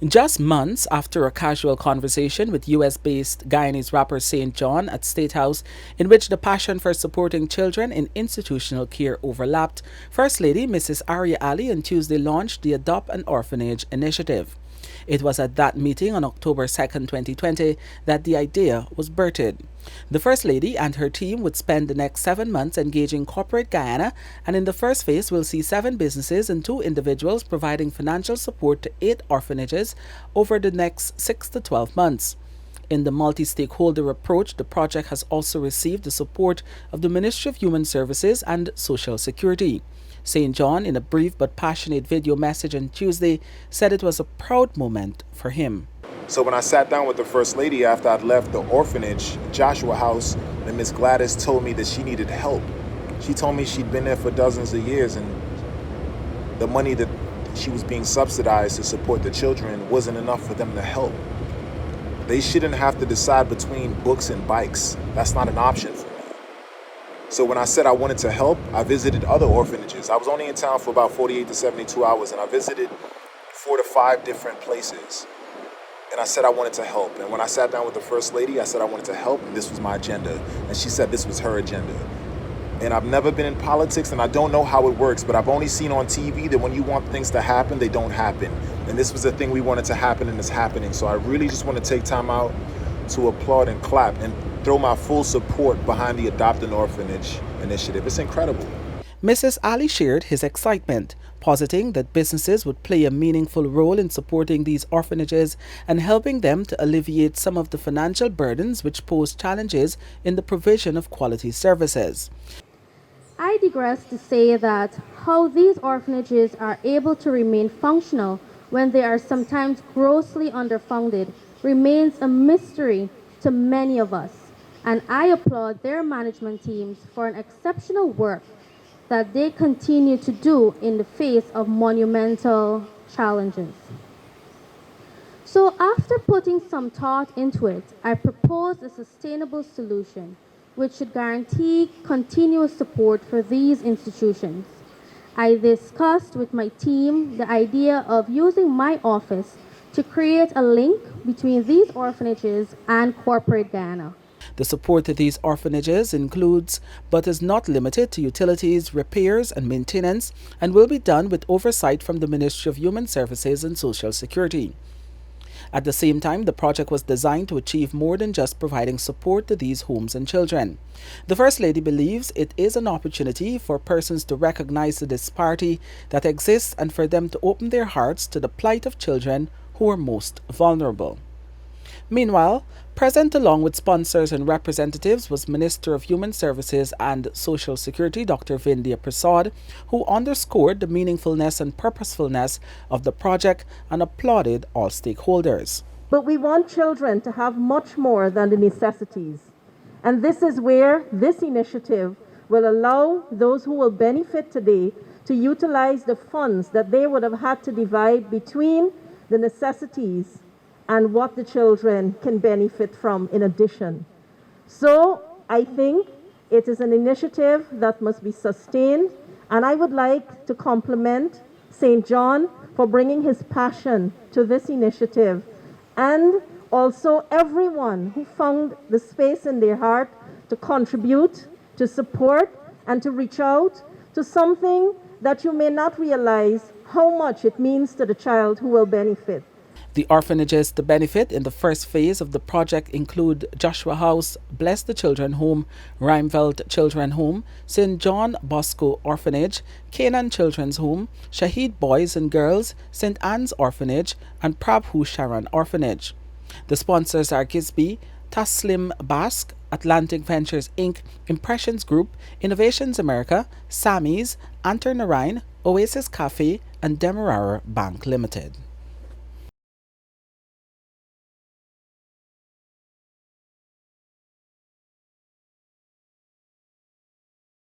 Just months after a casual conversation with US-based Guyanese rapper St. John at State House, in which the passion for supporting children in institutional care overlapped, First Lady Mrs. Arya Ali on Tuesday launched the Adopt-an-Orphanage initiative. It was at that meeting on October 2nd, 2020, that the idea was birthed. The First Lady and her team would spend the next 7 months engaging corporate Guyana, and in the first phase will see 7 businesses and 2 individuals providing financial support to 8 orphanages over the next 6 to 12 months. In the multi-stakeholder approach, the project has also received the support of the Ministry of Human Services and Social Security. St. John, in a brief but passionate video message on Tuesday, said it was a proud moment for him. So when I sat down with the First Lady after I'd left the orphanage, Joshua House, and Miss Gladys told me that she needed help. She told me she'd been there for dozens of years and the money that she was being subsidized to support the children wasn't enough for them to help. They shouldn't have to decide between books and bikes. That's not an option for me. So when I said I wanted to help, I visited other orphanages. I was only in town for about 48 to 72 hours, and I visited 4 to 5 different places. And I said I wanted to help. And when I sat down with the First Lady, I said I wanted to help, and this was my agenda. And she said this was her agenda. And I've never been in politics, and I don't know how it works, but I've only seen on TV that when you want things to happen, they don't happen. And this was the thing we wanted to happen, and it's happening. So I really just want to take time out to applaud and clap and throw my full support behind the Adopt-an-Orphanage initiative. It's incredible. Mrs. Ali shared his excitement, positing that businesses would play a meaningful role in supporting these orphanages and helping them to alleviate some of the financial burdens which pose challenges in the provision of quality services. I digress to say that how these orphanages are able to remain functional when they are sometimes grossly underfunded remains a mystery to many of us, and I applaud their management teams for an exceptional work that they continue to do in the face of monumental challenges. So after putting some thought into it, I proposed a sustainable solution which should guarantee continuous support for these institutions. I discussed with my team the idea of using my office to create a link between these orphanages and corporate Guyana. The support to these orphanages includes, but is not limited to, utilities, repairs and maintenance, and will be done with oversight from the Ministry of Human Services and Social Security. At the same time, the project was designed to achieve more than just providing support to these homes and children. The First Lady believes it is an opportunity for persons to recognize the disparity that exists and for them to open their hearts to the plight of children who are most vulnerable. Meanwhile, present along with sponsors and representatives was Minister of Human Services and Social Security Dr. Vindhya Prasad, who underscored the meaningfulness and purposefulness of the project and applauded all stakeholders. But we want children to have much more than the necessities. And this is where this initiative will allow those who will benefit today to utilize the funds that they would have had to divide between the necessities and what the children can benefit from in addition. So I think it is an initiative that must be sustained, and I would like to compliment St. John for bringing his passion to this initiative, and also everyone who found the space in their heart to contribute, to support, and to reach out to something that you may not realize how much it means to the child who will benefit. The orphanages to benefit in the first phase of the project include Joshua House, Bless the Children Home, Rijmveld Children Home, St. John Bosco Orphanage, Canaan Children's Home, Shahid Boys and Girls, St. Anne's Orphanage, and Prabhu Sharan Orphanage. The sponsors are Gisby, Taslim Basque, Atlantic Ventures Inc., Impressions Group, Innovations America, Sammy's, Antar Narayan, Oasis Cafe, and Demerara Bank Limited.